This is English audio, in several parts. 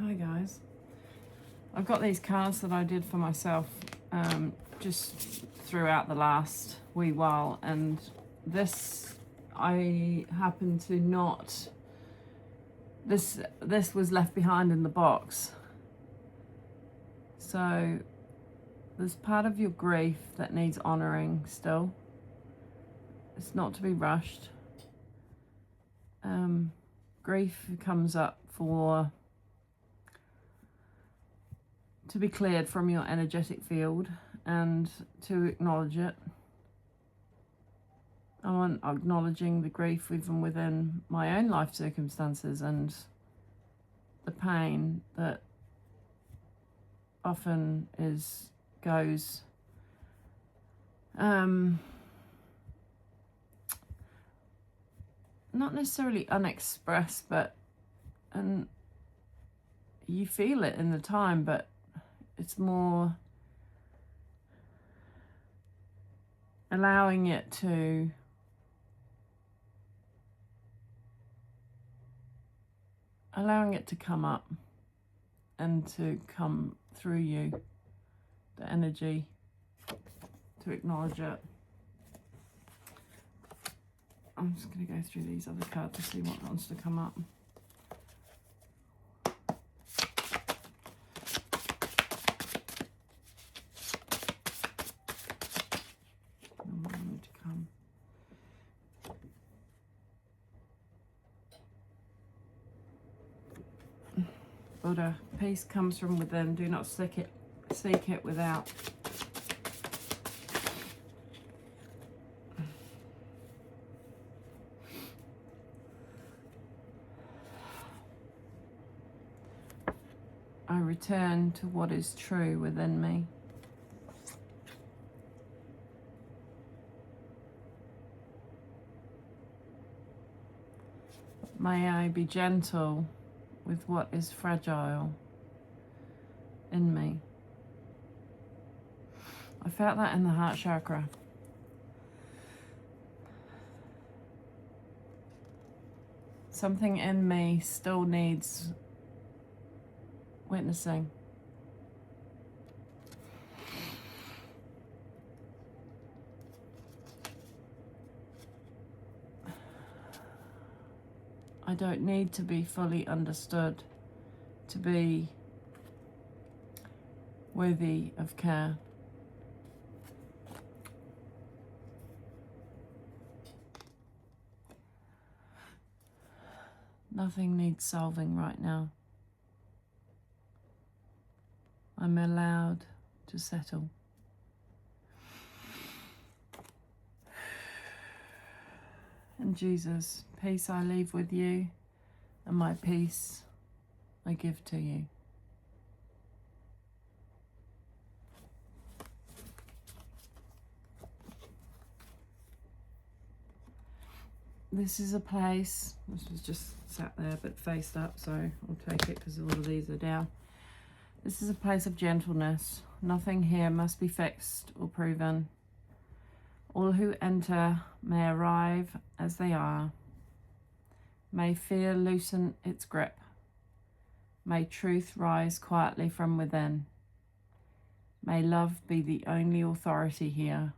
Hi guys. I've got these cards that I did for myself just throughout the last wee while, and this I happen to not, this was left behind in the box. So there's part of your grief that needs honouring still. It's not to be rushed. Grief comes up to be cleared from your energetic field and to acknowledge it. I'm acknowledging the grief even within my own life circumstances and the pain that often goes not necessarily unexpressed, and you feel it in the time, but it's more allowing it to come up and to come through you, the energy, to acknowledge it. I'm just going to go through these other cards to see what wants to come up. Buddha, peace comes from within. Do not seek it without. I return to what is true within me. May I be gentle with what is fragile in me. I felt that in the heart chakra. Something in me still needs witnessing. I don't need to be fully understood to be worthy of care. Nothing needs solving right now. I'm allowed to settle. And Jesus, peace I leave with you, and my peace I give to you. This is a place, this was just sat there but faced up, so I'll take it because all of these are down. This is a place of gentleness. Nothing here must be fixed or proven. All who enter may arrive as they are. May fear loosen its grip. May truth rise quietly from within. May love be the only authority here.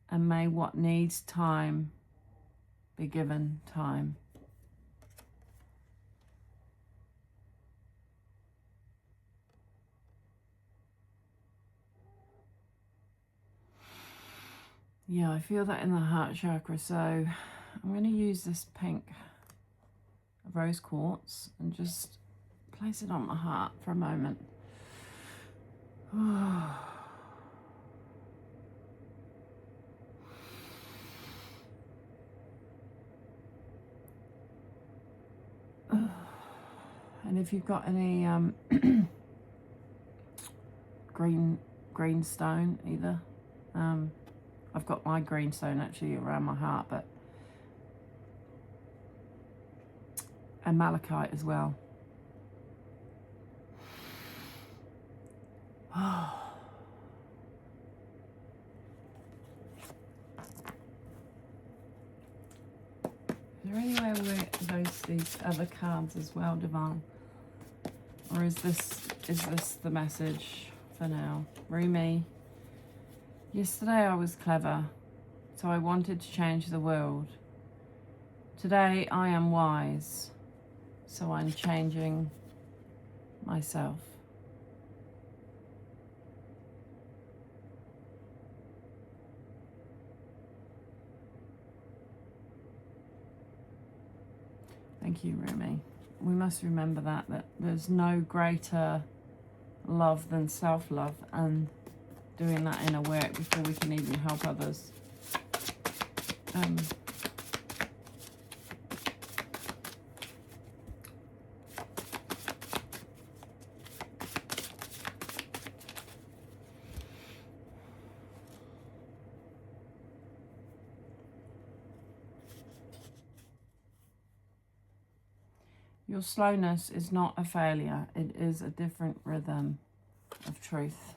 And may what needs time be given time. Yeah, I feel that in the heart chakra, so I'm going to use this pink rose quartz and just place it on my heart for a moment. And if you've got any green stone either, I've got my green stone actually around my heart, but and malachite as well. Is there any way with these other cards as well, Divine? Or is this the message for now? Rumi, yesterday I was clever, so I wanted to change the world. Today I am wise, so I'm changing myself. Thank you, Rumi. We must remember that there's no greater love than self-love, and doing that inner work before we can even help others. Your slowness is not a failure. It is a different rhythm of truth.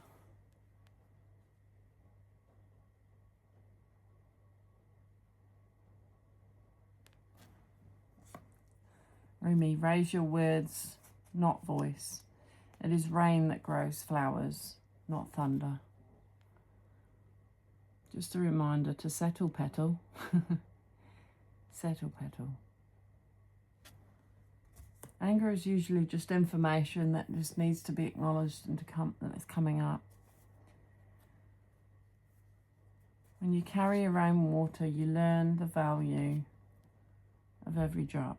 Rumi, raise your words, not voice. It is rain that grows flowers, not thunder. Just a reminder to settle petal. Settle petal. Anger is usually just information that just needs to be acknowledged and that it's coming up. When you carry around water, you learn the value of every drop.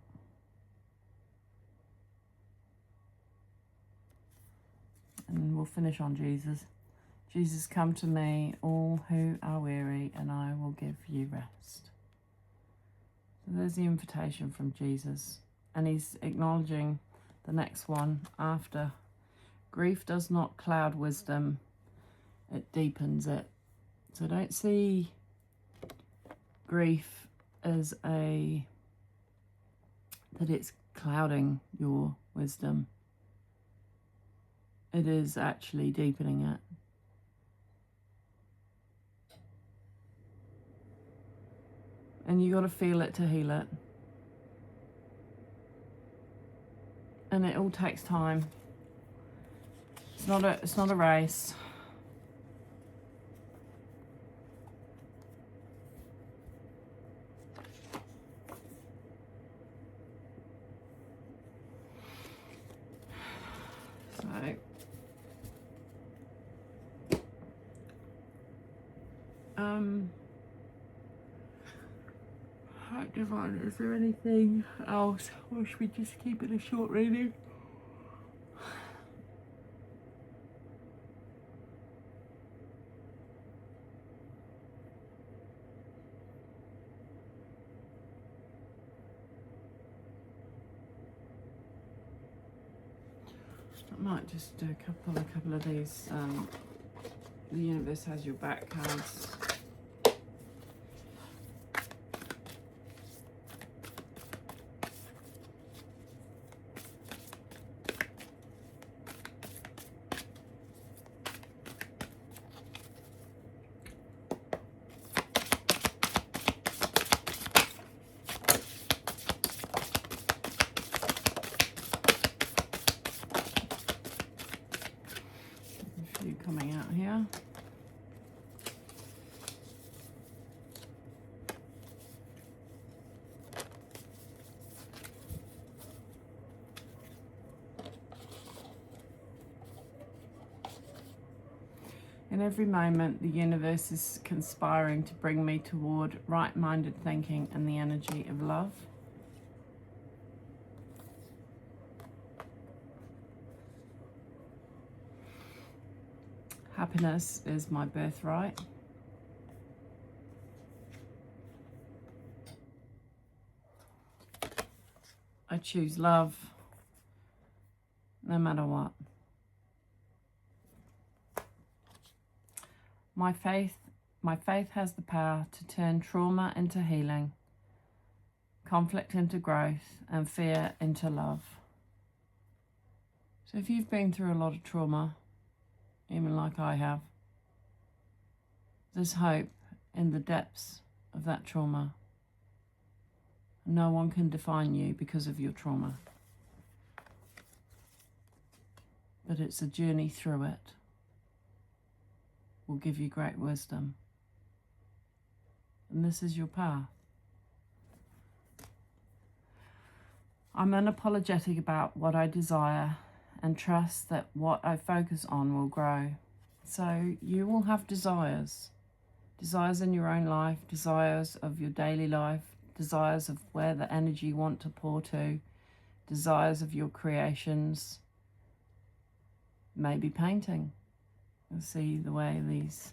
And we'll finish on Jesus. Jesus, come to me, all who are weary, and I will give you rest. So there's the invitation from Jesus. And he's acknowledging the next one after. Grief does not cloud wisdom, it deepens it. So don't see grief as that it's clouding your wisdom. It is actually deepening it. And you got to feel it to heal it. And it all takes time. It's not a race. So Heart Divine, is there anything else, or should we just keep it a short reading? I might just do a couple of these. The universe has your back cards. A few coming out here. In every moment, the universe is conspiring to bring me toward right-minded thinking and the energy of love. Happiness is my birthright. I choose love no matter what. My faith has the power to turn trauma into healing, conflict into growth, and fear into love. So if you've been through a lot of trauma, even like I have, there's hope in the depths of that trauma. No one can define you because of your trauma. but it's a journey through it will give you great wisdom. And this is your path. I'm unapologetic about what I desire and trust that what I focus on will grow. So you will have desires. Desires in your own life, desires of your daily life, desires of where the energy you want to pour to, desires of your creations, maybe painting. You'll see the way these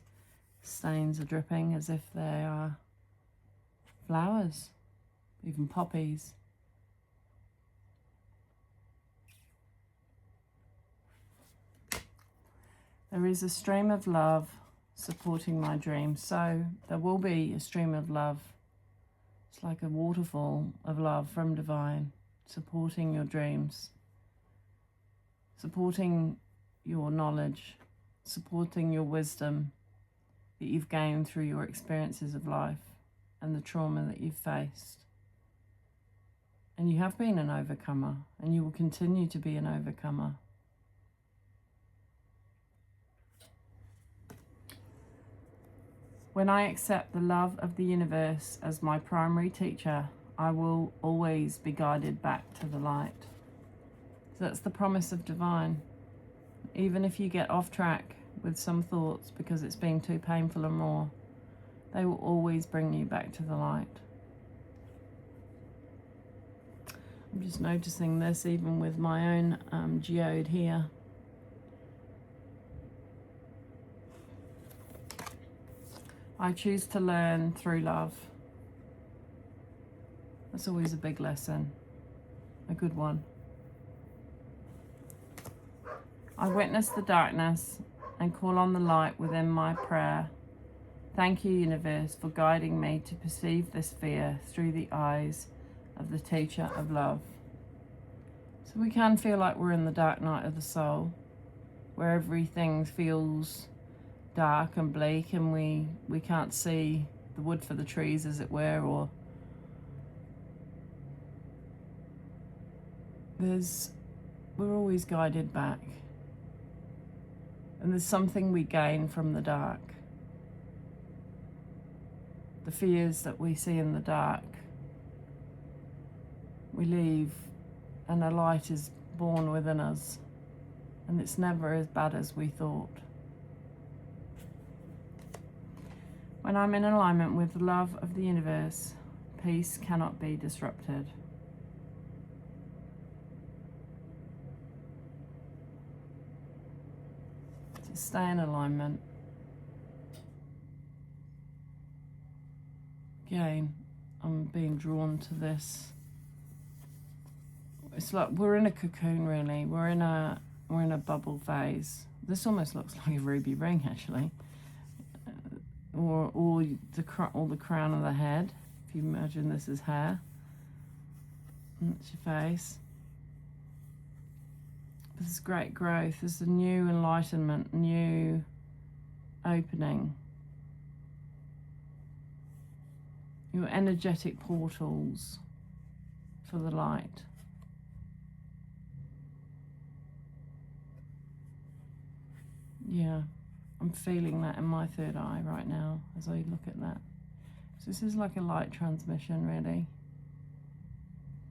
stains are dripping as if they are flowers, even poppies. There is a stream of love supporting my dreams. So there will be a stream of love. It's like a waterfall of love from divine, supporting your dreams, supporting your knowledge, supporting your wisdom that you've gained through your experiences of life and the trauma that you've faced. And you have been an overcomer, and you will continue to be an overcomer. When I accept the love of the universe as my primary teacher, I will always be guided back to the light. So that's the promise of divine. Even if you get off track with some thoughts because it's been too painful and raw, they will always bring you back to the light. I'm just noticing this even with my own geode here. I choose to learn through love. That's always a big lesson, a good one. I witness the darkness and call on the light within my prayer. Thank you, universe, for guiding me to perceive this fear through the eyes of the teacher of love. So we can feel like we're in the dark night of the soul, where everything feels dark and bleak and we can't see the wood for the trees, as it were, or we're always guided back. And there's something we gain from the dark. The fears that we see in the dark, we leave, and a light is born within us, and it's never as bad as we thought. When I'm in alignment with the love of the universe, peace cannot be disrupted. To stay in alignment. Again, I'm being drawn to this. It's like we're in a cocoon, really. We're in a bubble phase. This almost looks like a ruby ring, actually. Or the crown of the head, if you imagine this as hair. And that's your face. This is great growth. This is a new enlightenment, new opening. Your energetic portals for the light. Yeah. I'm feeling that in my third eye right now as I look at that. So this is like a light transmission, really.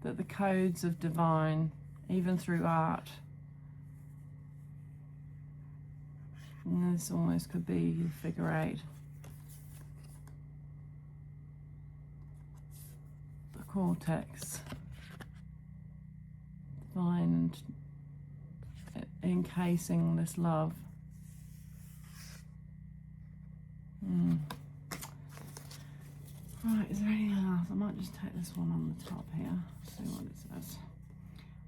That the codes of divine, even through art, and this almost could be a figure eight. The cortex, divine, encasing this love. Right, is there anything else? I might just take this one on the top here, see what it says.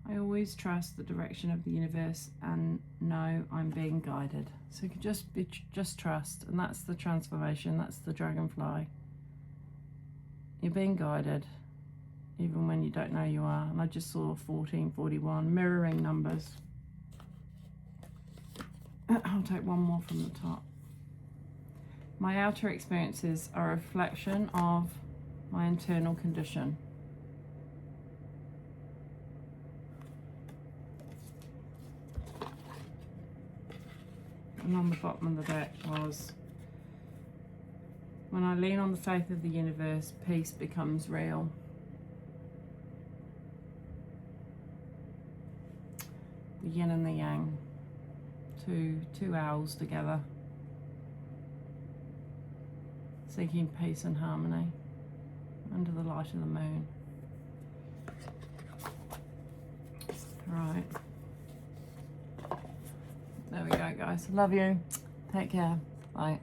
I always trust the direction of the universe and know I'm being guided. So you could just trust, and that's the transformation, that's the dragonfly. You're being guided, even when you don't know you are. And I just saw 1441, mirroring numbers. I'll take one more from the top. My outer experiences are a reflection of my internal condition. And on the bottom of the deck was, when I lean on the faith of the universe, peace becomes real. The yin and the yang, two owls together, seeking peace and harmony under the light of the moon. Right. There we go, guys. Love you. Take care. Bye.